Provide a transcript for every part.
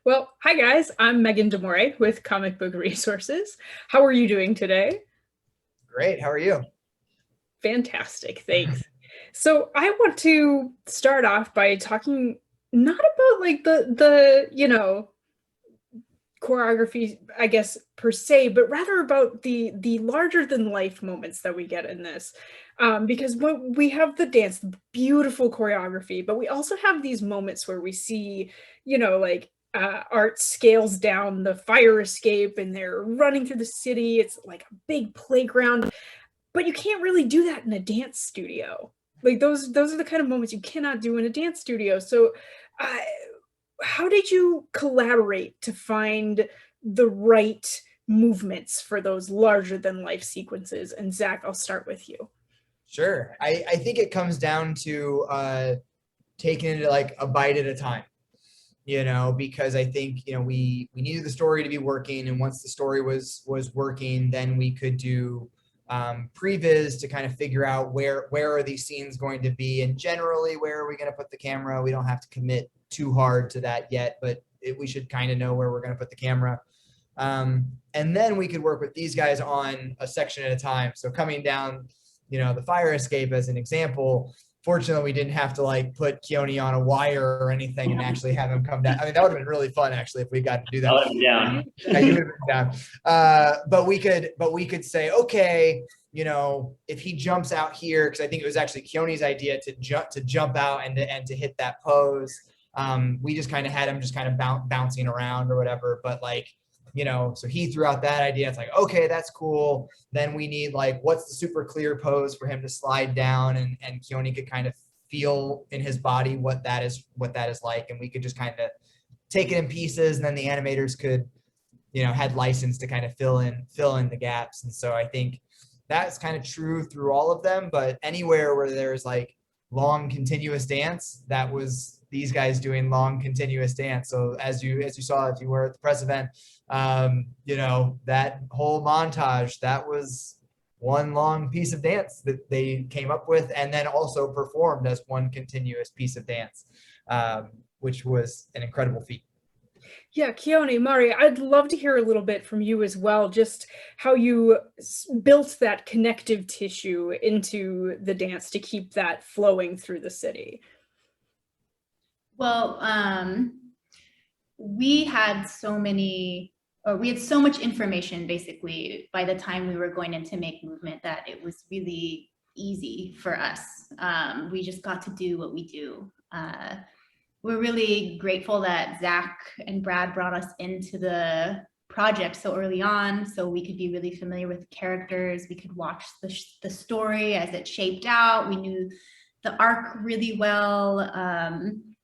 Well, hi guys, I'm Megan DeMore with Comic Book Resources. How are you doing today? Great. How are you? Fantastic, thanks. So I want to start off by talking not about like the choreography, I guess, per se, but rather about the larger than life moments that we get in this. Because when we have the dance, the beautiful choreography, but we also have these moments where we see, like art scales down the fire escape and they're running through the city. It's like a big playground, but you can't really do that in a dance studio. Like those are the kind of moments you cannot do in a dance studio. So uh, how did you collaborate to find the right movements for those larger than life sequences? And Zach, I'll start with you. Sure. I think it comes down to taking it like a bite at a time, because I think, we needed the story to be working. And once the story was working, then we could do previs to kind of figure out where are these scenes going to be, and generally where are we going to put the camera. We don't have to commit too hard to that yet, but we should kind of know where we're going to put the camera. And then we could work with these guys on a section at a time. So coming down, the fire escape as an example, fortunately we didn't have to like put Keone on a wire or anything and actually have him come down. I mean, that would have been really fun actually if we got to do that. Down. Yeah, you would have been down. But we could say, okay, if he jumps out here, because I think it was actually Keone's idea to jump out and to hit that pose. We just kind of had him just kind of bouncing around or whatever. But like, so he threw out that idea. It's like, okay, that's cool. Then we need like, what's the super clear pose for him to slide down, and Keone could kind of feel in his body what that is like. And we could just kind of take it in pieces, and then the animators could, had license to kind of fill in the gaps. And so I think that's kind of true through all of them, but anywhere where there's like long continuous dance, that was these guys doing long continuous dance. So as you saw, if you were at the press event, that whole montage, that was one long piece of dance that they came up with and then also performed as one continuous piece of dance, which was an incredible feat. Yeah, Keone, Mari, I'd love to hear a little bit from you as well, just how you built that connective tissue into the dance to keep that flowing through the city. Well, we had so much information basically by the time we were going in to make movement that it was really easy for us. We just got to do what we do. We're really grateful that Zach and Brad brought us into the project so early on, so we could be really familiar with the characters. We could watch the story as it shaped out. We knew the arc really well,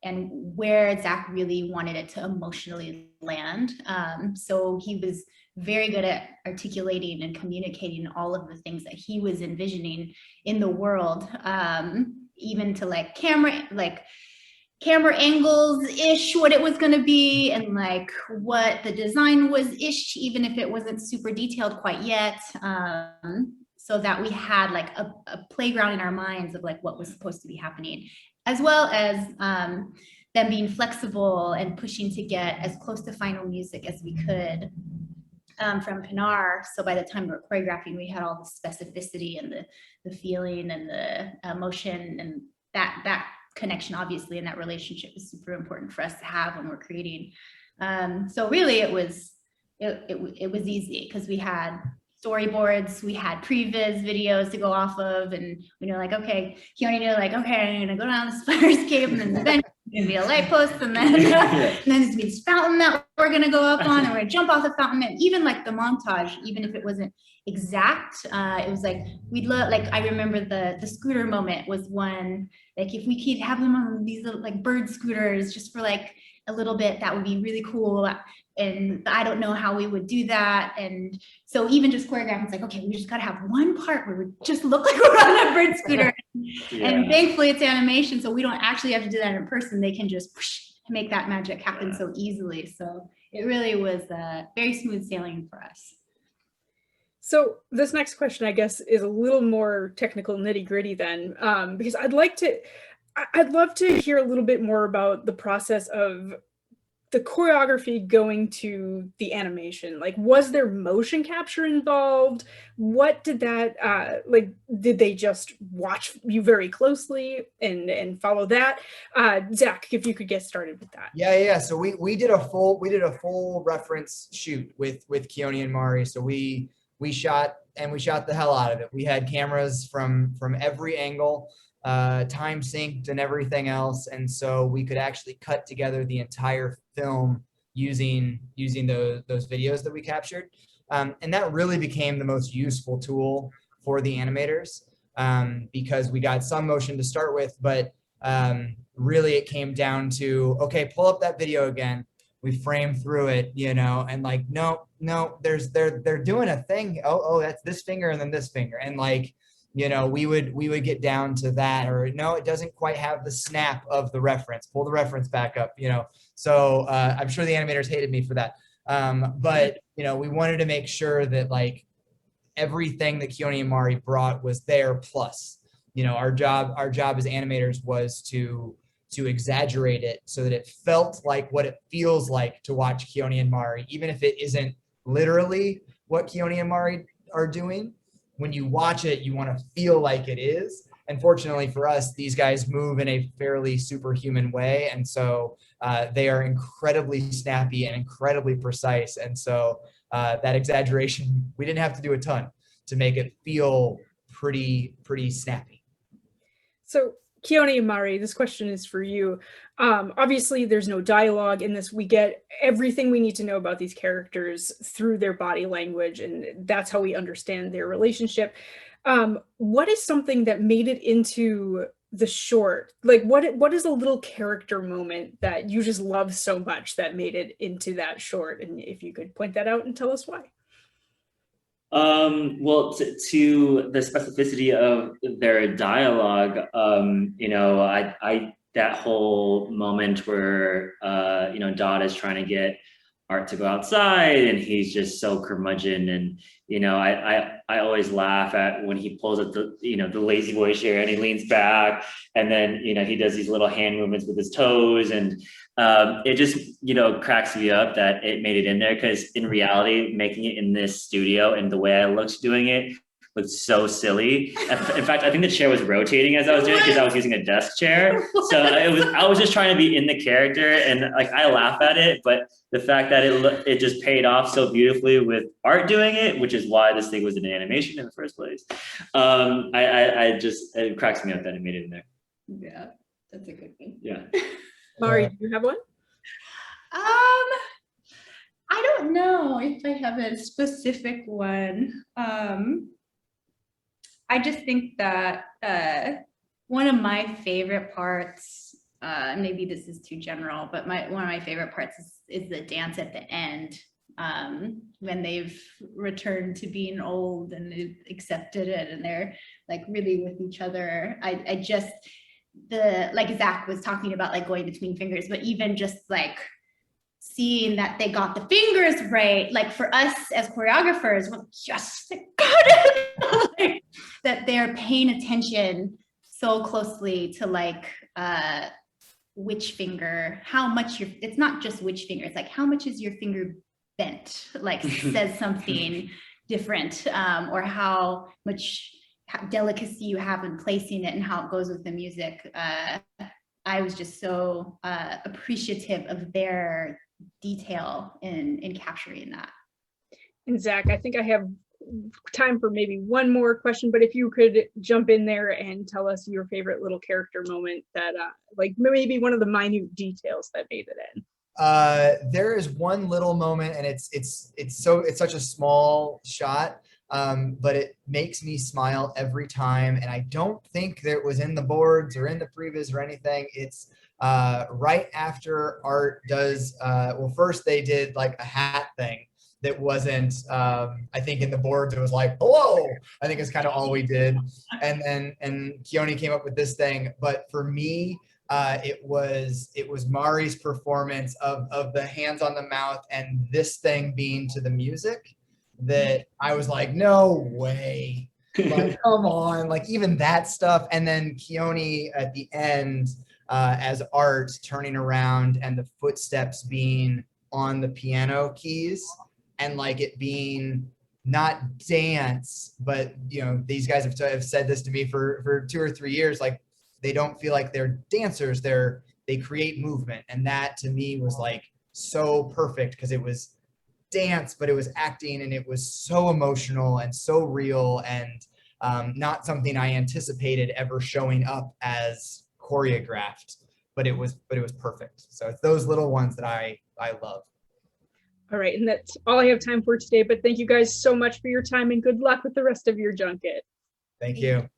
and where Zach really wanted it to emotionally land. So he was very good at articulating and communicating all of the things that he was envisioning in the world, even to like camera angles ish, what it was going to be, and like what the design was ish, even if it wasn't super detailed quite yet, so that we had like a playground in our minds of like what was supposed to be happening, as well as them being flexible and pushing to get as close to final music as we could from Pinar. So by the time we were choreographing, we had all the specificity and the feeling and the emotion, and that connection obviously, and that relationship is super important for us to have when we're creating. So really it was easy because we had storyboards, we had previs videos to go off of, and we know like, okay, Keone knew like, okay, I'm gonna go down this fire escape, and then the bench is gonna be a light post, and then there's gonna be this fountain that we're gonna go up on, and we're gonna jump off the fountain. And even like the montage, even if it wasn't exact, it was like we'd love, like I remember the scooter moment was one, like if we could have them on these little like bird scooters just for like a little bit, that would be really cool. And I don't know how we would do that. And so even just choreographing, it's like, okay, we just got to have one part where we just look like we're on a bird scooter. Yeah. And thankfully it's animation, so we don't actually have to do that in person. They can just make that magic happen so easily. So it really was very smooth sailing for us. So this next question, I guess, is a little more technical, nitty gritty then, because I'd love to hear a little bit more about the process of the choreography going to the animation? Like, was there motion capture involved? What did that like? Did they just watch you very closely and follow that? Zach, if you could get started with that. Yeah. So we did a full reference shoot with Keone and Mari. So we shot the hell out of it. We had cameras from every angle, time synced and everything else, and so we could actually cut together the entire film using those videos that we captured, and that really became the most useful tool for the animators, because we got some motion to start with, but really it came down to, okay, pull up that video again. We frame through it, and like, no, they're doing a thing. Oh, that's this finger and then this finger. And like, we would get down to that, or no, it doesn't quite have the snap of the reference. Pull the reference back up, So I'm sure the animators hated me for that. But we wanted to make sure that like everything that Keone and Mari brought was there. Plus, our job as animators was to exaggerate it so that it felt like what it feels like to watch Keone and Mari, even if it isn't literally what Keone and Mari are doing. When you watch it, you want to feel like it is. And fortunately for us, these guys move in a fairly superhuman way. And so they are incredibly snappy and incredibly precise. And so that exaggeration, we didn't have to do a ton to make it feel pretty snappy. So Keone and Mari, this question is for you. Obviously, there's no dialogue in this. We get everything we need to know about these characters through their body language, and that's how we understand their relationship. What is something that made it into the short? Like, what is a little character moment that you just love so much that made it into that short? And if you could point that out and tell us why. Well, to the specificity of their dialogue, I that whole moment where Dot is trying to get Art to go outside and he's just so curmudgeon, and I always laugh at when he pulls up the lazy boy chair and he leans back, and then he does these little hand movements with his toes, and it just cracks me up that it made it in there, because in reality making it in this studio and the way I looked doing it looked so silly. In fact, I think the chair was rotating as I was doing it because I was using a desk chair. So I was just trying to be in the character, and like I laugh at it, but the fact that it just paid off so beautifully with Art doing it, which is why this thing was in animation in the first place. It cracks me up that it made it in there. Yeah, that's a good one. Yeah. Mari, do you have one? I don't know if I have a specific one. I just think that one of my favorite parts, maybe this is too general, but one of my favorite parts is the dance at the end, when they've returned to being old and they've accepted it and they're like really with each other. I just, like Zach was talking about, like going between fingers, but even just like seeing that they got the fingers right, like for us as choreographers, we're like, yes, they got it. Like, that they're paying attention so closely to like which finger, how much it's not just which finger, it's like how much is your finger bent, like says something different, or how much delicacy you have in placing it and how it goes with the music. I was just so appreciative of their detail in capturing that. And Zach, I think I have time for maybe one more question, but if you could jump in there and tell us your favorite little character moment that like maybe one of the minute details that made it in. There is one little moment, and it's such a small shot, but it makes me smile every time, and I don't think that it was in the boards or in the previs or anything. It's right after Art does well, first they did like a hat thing that wasn't I think in the boards it was like hello, I think it's kind of all we did, and Keone came up with this thing. But for me, it was Mari's performance of the hands on the mouth and this thing being to the music, that I was like, no way, like come on, like even that stuff. And then Keone at the end, as art, turning around and the footsteps being on the piano keys, and like it being not dance, but you know, these guys have said this to me for 2 or 3 years, like they don't feel like they're dancers, they create movement. And that to me was like so perfect, because it was dance, but it was acting, and it was so emotional and so real, and not something I anticipated ever showing up as choreographed, but it was perfect. So it's those little ones that I love. All right, and that's all I have time for today, but thank you guys so much for your time, and good luck with the rest of your junket. Thank you.